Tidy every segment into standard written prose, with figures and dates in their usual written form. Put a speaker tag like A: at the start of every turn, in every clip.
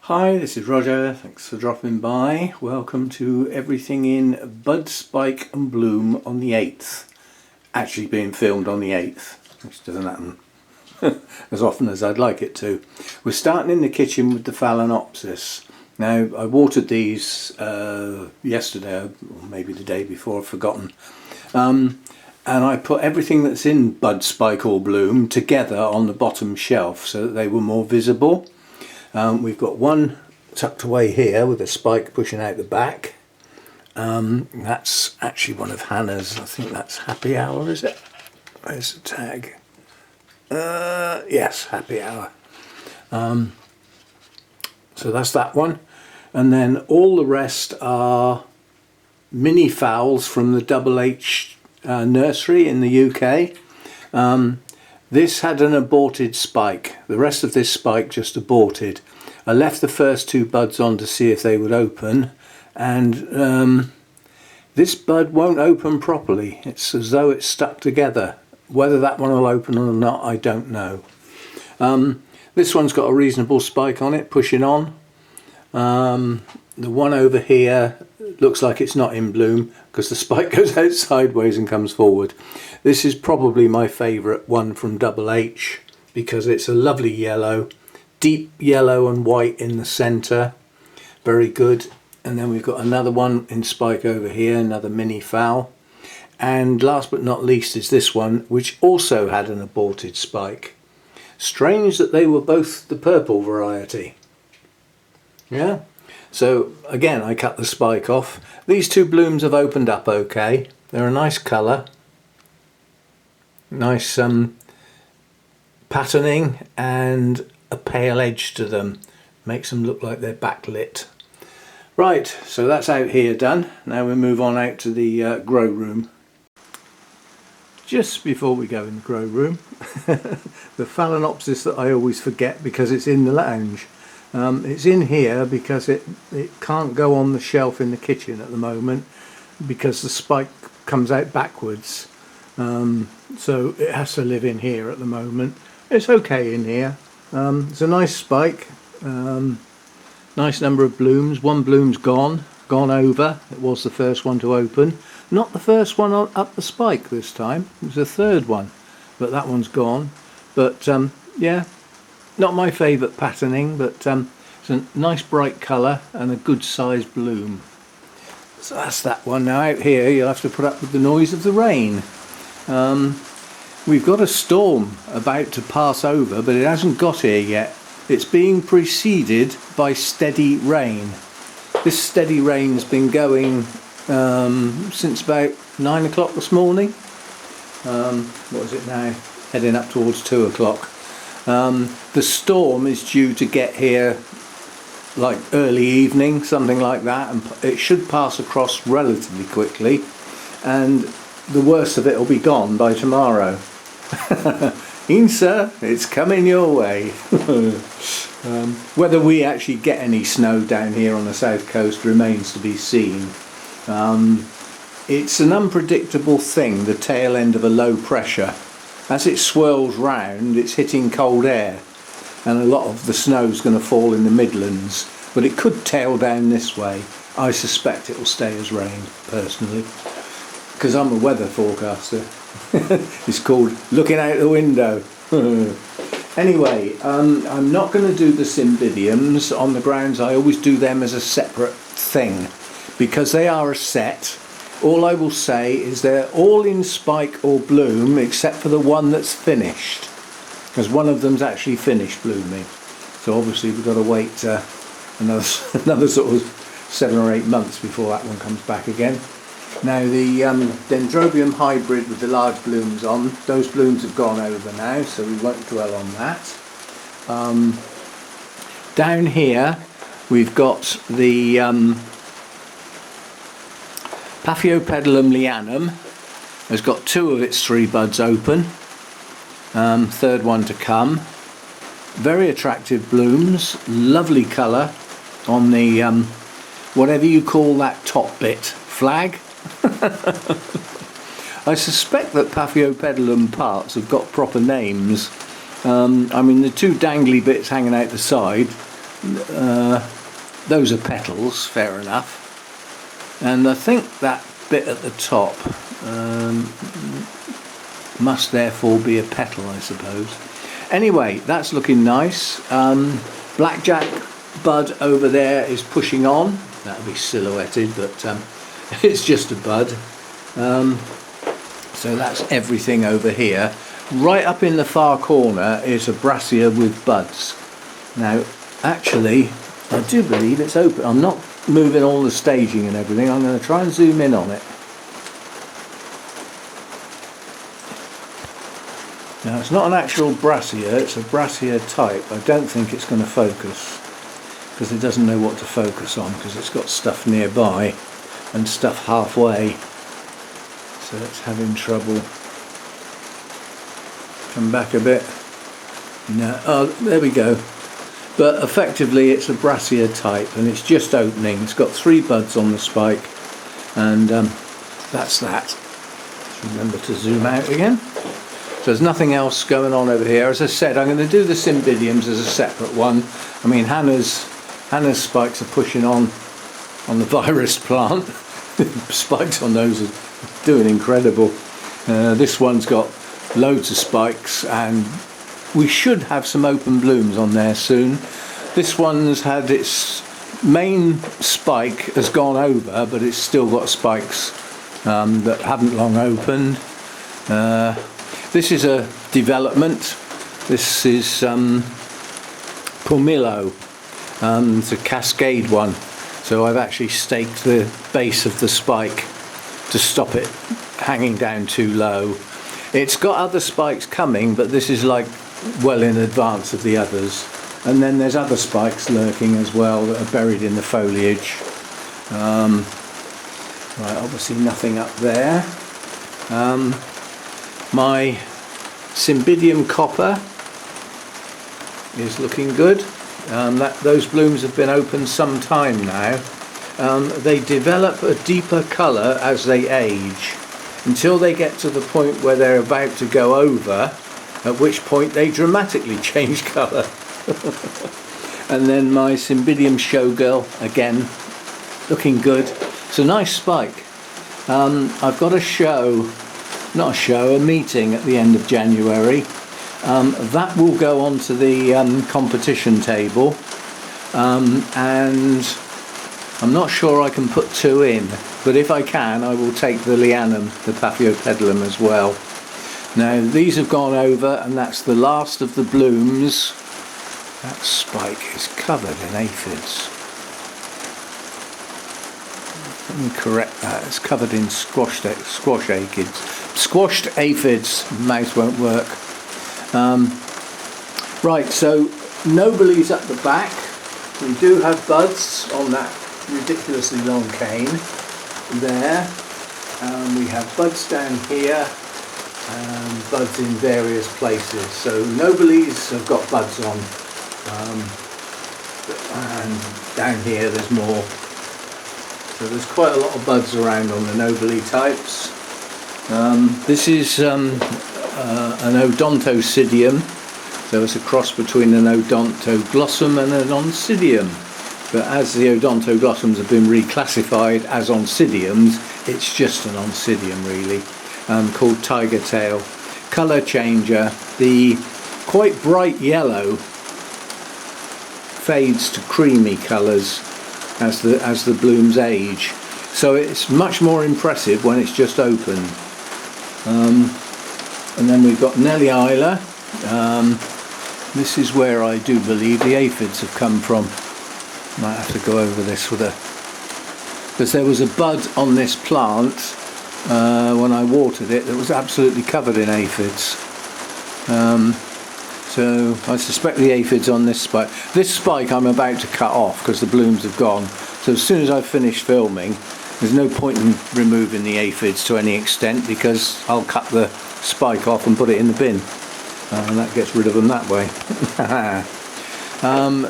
A: Hi, this is Roger. Thanks for dropping by. Welcome to everything in bud, spike and bloom on the 8th. Actually being filmed on the 8th, which doesn't happen as often as I'd like it to. We're starting in the kitchen with the phalaenopsis. Now, I watered these yesterday, or maybe the day before, I've forgotten. And I put everything that's in bud, spike or bloom together on the bottom shelf so that they were more visible. We've got one tucked away here with a spike pushing out the back. That's actually one of Hannah's. I think that's Happy Hour, is it? Where's the tag? Yes, Happy Hour. So that's that one. And then all the rest are mini phals from the Double H nursery in the UK. This had an aborted spike. The rest of this spike just aborted. I left the first two buds on to see if they would open, and this bud won't open properly. It's as though it's stuck together. Whether that one will open or not, I don't know. This one's got a reasonable spike on it, pushing on. The one over here looks like it's not in bloom because the spike goes out sideways and comes forward. This is probably my favourite one from Double H because it's a lovely yellow, deep yellow and white in the centre. Very good. And then we've got another one in spike over here, another mini phal. And last but not least is this one, which also had an aborted spike. Strange that they were both the purple variety. Yeah. So again, I cut the spike off. These two blooms have opened up okay. They're a nice colour. Nice patterning and a pale edge to them. Makes them look like they're backlit. Right, so that's out here done. Now we move on out to the grow room. Just before we go in the grow room, the phalaenopsis that I always forget because it's in the lounge. It's in here because it can't go on the shelf in the kitchen at the moment because the spike comes out backwards. So it has to live in here at the moment. It's okay in here. It's a nice spike. Nice number of blooms. One bloom's gone over. It was the first one to open. Not the first one up the spike this time. It was the third one, but that one's gone. But yeah. Not my favourite patterning, but it's a nice bright colour and a good sized bloom. So that's that one. Now out here you'll have to put up with the noise of the rain. We've got a storm about to pass over, but it hasn't got here yet. It's being preceded by steady rain. This steady rain's been going since about 9 o'clock this morning. What is it now? Heading up towards 2 o'clock. The storm is due to get here like early evening, something like that, and it should pass across relatively quickly, and the worst of it will be gone by tomorrow. Insa, it's coming your way. Whether we actually get any snow down here on the south coast remains to be seen. It's an unpredictable thing, the tail end of a low pressure. As it swirls round, it's hitting cold air, and a lot of the snow's going to fall in the Midlands, but it could tail down this way. I suspect it will stay as rain, personally, because I'm a weather forecaster. It's called looking out the window. Anyway, I'm not going to do the Cymbidiums on the grounds I always do them as a separate thing, because they are a set. All I will say is they're all in spike or bloom except for the one that's finished, because one of them's actually finished blooming. So obviously we've got to wait another sort of 7 or 8 months before that one comes back again. Now the Dendrobium hybrid with the large blooms on, those blooms have gone over now, so we won't dwell on that. Down here we've got the Paphiopedilum lianum has got 2 of its 3 buds open, third one to come. Very attractive blooms, lovely colour on the whatever you call that top bit, flag. I suspect that Paphiopedilum parts have got proper names. I mean, the 2 dangly bits hanging out the side those are petals, fair enough. And I think that bit at the top must therefore be a petal, I suppose. Anyway, that's looking nice. Blackjack bud over there is pushing on. That'll be silhouetted, but it's just a bud. So that's everything over here. Right up in the far corner is a brassica with buds. Now, actually, I do believe it's open. I'm not moving all the staging and everything. I'm going to try and zoom in on it. Now, it's not an actual brassica, it's a brassica type. I don't think it's going to focus because it doesn't know what to focus on because it's got stuff nearby and stuff halfway. So it's having trouble. Come back a bit. No, oh, there we go. But effectively it's a brassica type and it's just opening. It's got 3 buds on the spike and that's that. Just remember to zoom out again. So there's nothing else going on over here. As I said, I'm going to do the Cymbidiums as a separate one. I mean, Hannah's spikes are pushing on the virus plant. Spikes on those are doing incredible. This one's got loads of spikes and we should have some open blooms on there soon. This one's had its main spike has gone over, but it's still got spikes that haven't long opened. This is a development. This is Pomelo. It's a cascade one. So I've actually staked the base of the spike to stop it hanging down too low. It's got other spikes coming, but this is like well in advance of the others. And then there's other spikes lurking as well that are buried in the foliage. Right, obviously nothing up there. My Cymbidium copper is looking good. Those blooms have been open some time now. They develop a deeper colour as they age until they get to the point where they're about to go over, at which point they dramatically change colour. And then my Cymbidium showgirl, again, looking good. It's a nice spike. I've got a meeting at the end of January. That will go onto the competition table, and I'm not sure I can put 2 in, but if I can, I will take the lianum, the paphiopedilum as well. Now these have gone over, and that's the last of the blooms. That spike is covered in aphids. Let me correct that. It's covered in squash aphids. Squashed aphids. Mouse won't work. Right, so Nobile's at the back. We do have buds on that ridiculously long cane there. We have buds down here and buds in various places. So Nobile's have got buds on, and down here there's more. So there's quite a lot of buds around on the Nobile types. This is an Odontocidium, so it's a cross between an Odontoglossum and an Oncidium. But as the Odontoglossums have been reclassified as Oncidiums, it's just an Oncidium really, called Tiger Tail. Colour changer, the quite bright yellow fades to creamy colours as the blooms age. So it's much more impressive when it's just open. And then we've got Nellie Isla. This is where I do believe the aphids have come from. Might have to go over this with because there was a bud on this plant when I watered it that was absolutely covered in aphids. So I suspect the aphids on this spike. This spike I'm about to cut off because the blooms have gone. So as soon as I've finished filming, there's no point in removing the aphids to any extent because I'll cut the spike off and put it in the bin. And that gets rid of them that way.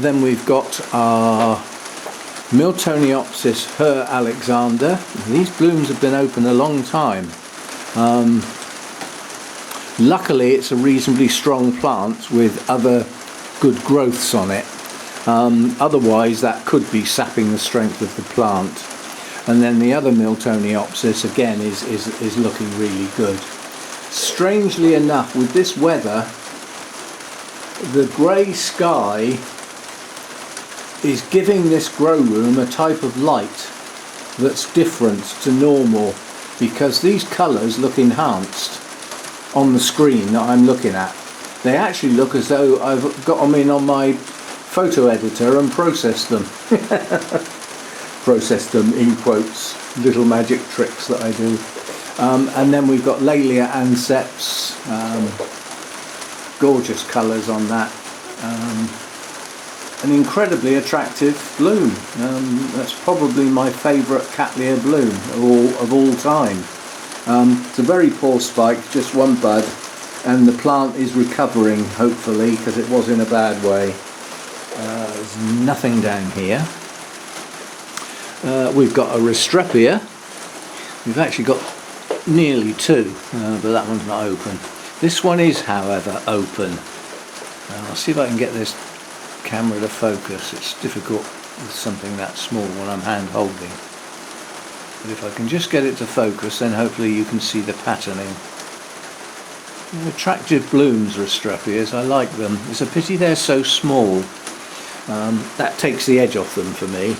A: Then we've got our Miltoniopsis Her Alexander. These blooms have been open a long time. Luckily it's a reasonably strong plant with other good growths on it. Otherwise that could be sapping the strength of the plant. And then the other Miltoniopsis again is looking really good. Strangely enough, with this weather, the grey sky is giving this grow room a type of light that's different to normal, because these colours look enhanced on the screen that I'm looking at. They actually look as though I've got them in on my photo editor and processed them. Processed them in quotes, little magic tricks that I do. And then we've got Laelia anceps, gorgeous colours on that. An incredibly attractive bloom. That's probably my favourite Cattleya bloom of all time. It's a very poor spike, just one bud, and the plant is recovering, hopefully, because it was in a bad way. There's nothing down here. We've got a Restrepia. We've actually got nearly two, but that one's not open. This one is, however, open. I'll see if I can get this camera to focus. It's difficult with something that small when I'm hand holding. But if I can just get it to focus, then hopefully you can see the patterning. Attractive blooms, Restrepias. I like them. It's a pity they're so small. That takes the edge off them for me.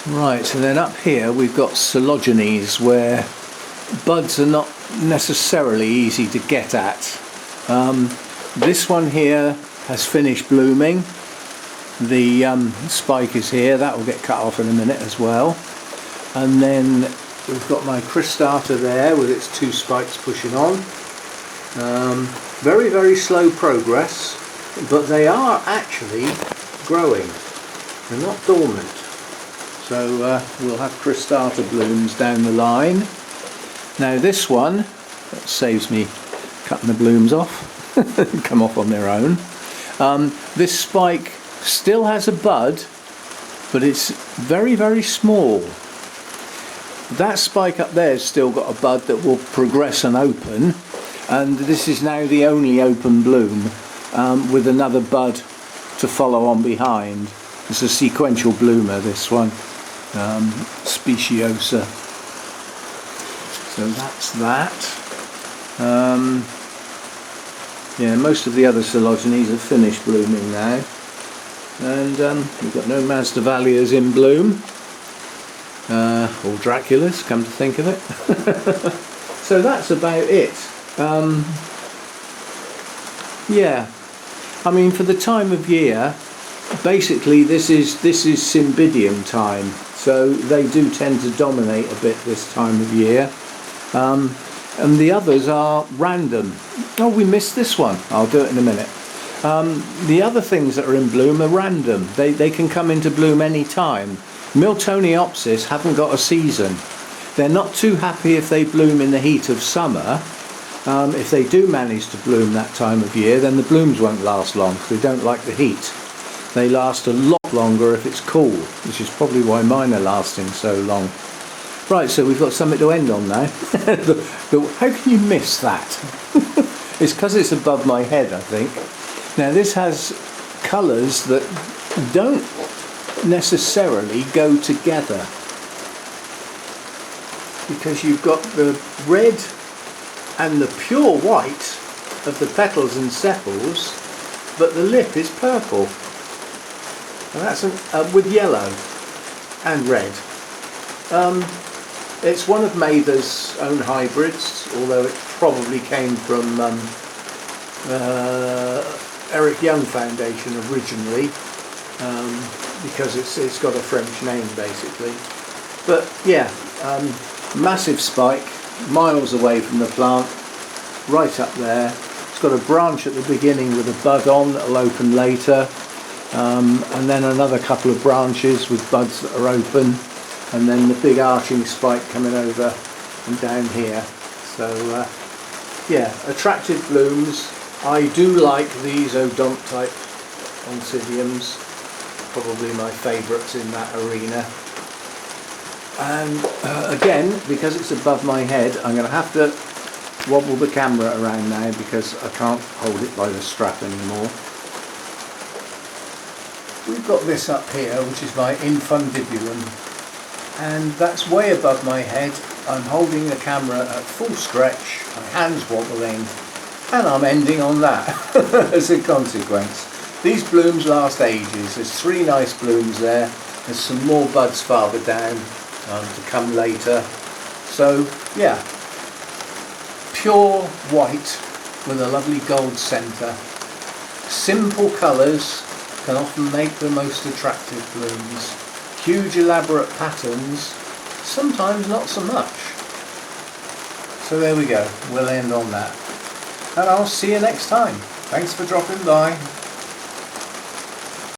A: Right, and then up here we've got Coelogynes, where buds are not necessarily easy to get at. This one here has finished blooming. The spike is here. That will get cut off in a minute as well. And then we've got my cristata there with its two spikes pushing on. Very, very slow progress, but they are actually growing. They're not dormant. So we'll have cristata blooms down the line. Now this one, that saves me cutting the blooms off, come off on their own. This spike still has a bud, but it's very, very small. That spike up there has still got a bud that will progress and open, and this is now the only open bloom, with another bud to follow on behind. It's a sequential bloomer, this one. Speciosa. So that's that. Yeah, most of the other Coelogynes have finished blooming now. And we've got no Masdevallias in bloom. Or Draculas, come to think of it. So that's about it. Yeah, I mean, for the time of year, basically this is Cymbidium time. So they do tend to dominate a bit this time of year. And the others are random. Oh, we missed this one. I'll do it in a minute. The other things that are in bloom are random. They can come into bloom any time. Miltoniopsis haven't got a season. They're not too happy if they bloom in the heat of summer. If they do manage to bloom that time of year, then the blooms won't last long because they don't like the heat. They last a lot longer if it's cool, which is probably why mine are lasting so long. Right, so we've got something to end on now. How can you miss that? It's because it's above my head, I think. Now this has colours that don't necessarily go together, because you've got the red and the pure white of the petals and sepals, but the lip is purple. And that's with yellow and red. It's one of Mather's own hybrids, although it probably came from Eric Young Foundation originally, because it's got a French name basically. But yeah, massive spike, miles away from the plant, right up there. It's got a branch at the beginning with a bud on that'll open later. And then another couple of branches with buds that are open, and then the big arching spike coming over and down here. So yeah, attractive blooms. I do like these odont type oncidiums, probably my favourites in that arena. And again, because it's above my head, I'm going to have to wobble the camera around now because I can't hold it by the strap anymore. we've got this up here, which is my infundibulum, and that's way above my head. I'm holding the camera at full stretch, my hands wobbling, and I'm ending on that as a consequence. These blooms last ages. There's 3 nice blooms there. There's some more buds farther down to come later. So yeah, pure white with a lovely gold centre. Simple colours can often make the most attractive blooms. Huge elaborate patterns, sometimes not so much. So there we go, we'll end on that. And I'll see you next time. Thanks for dropping by.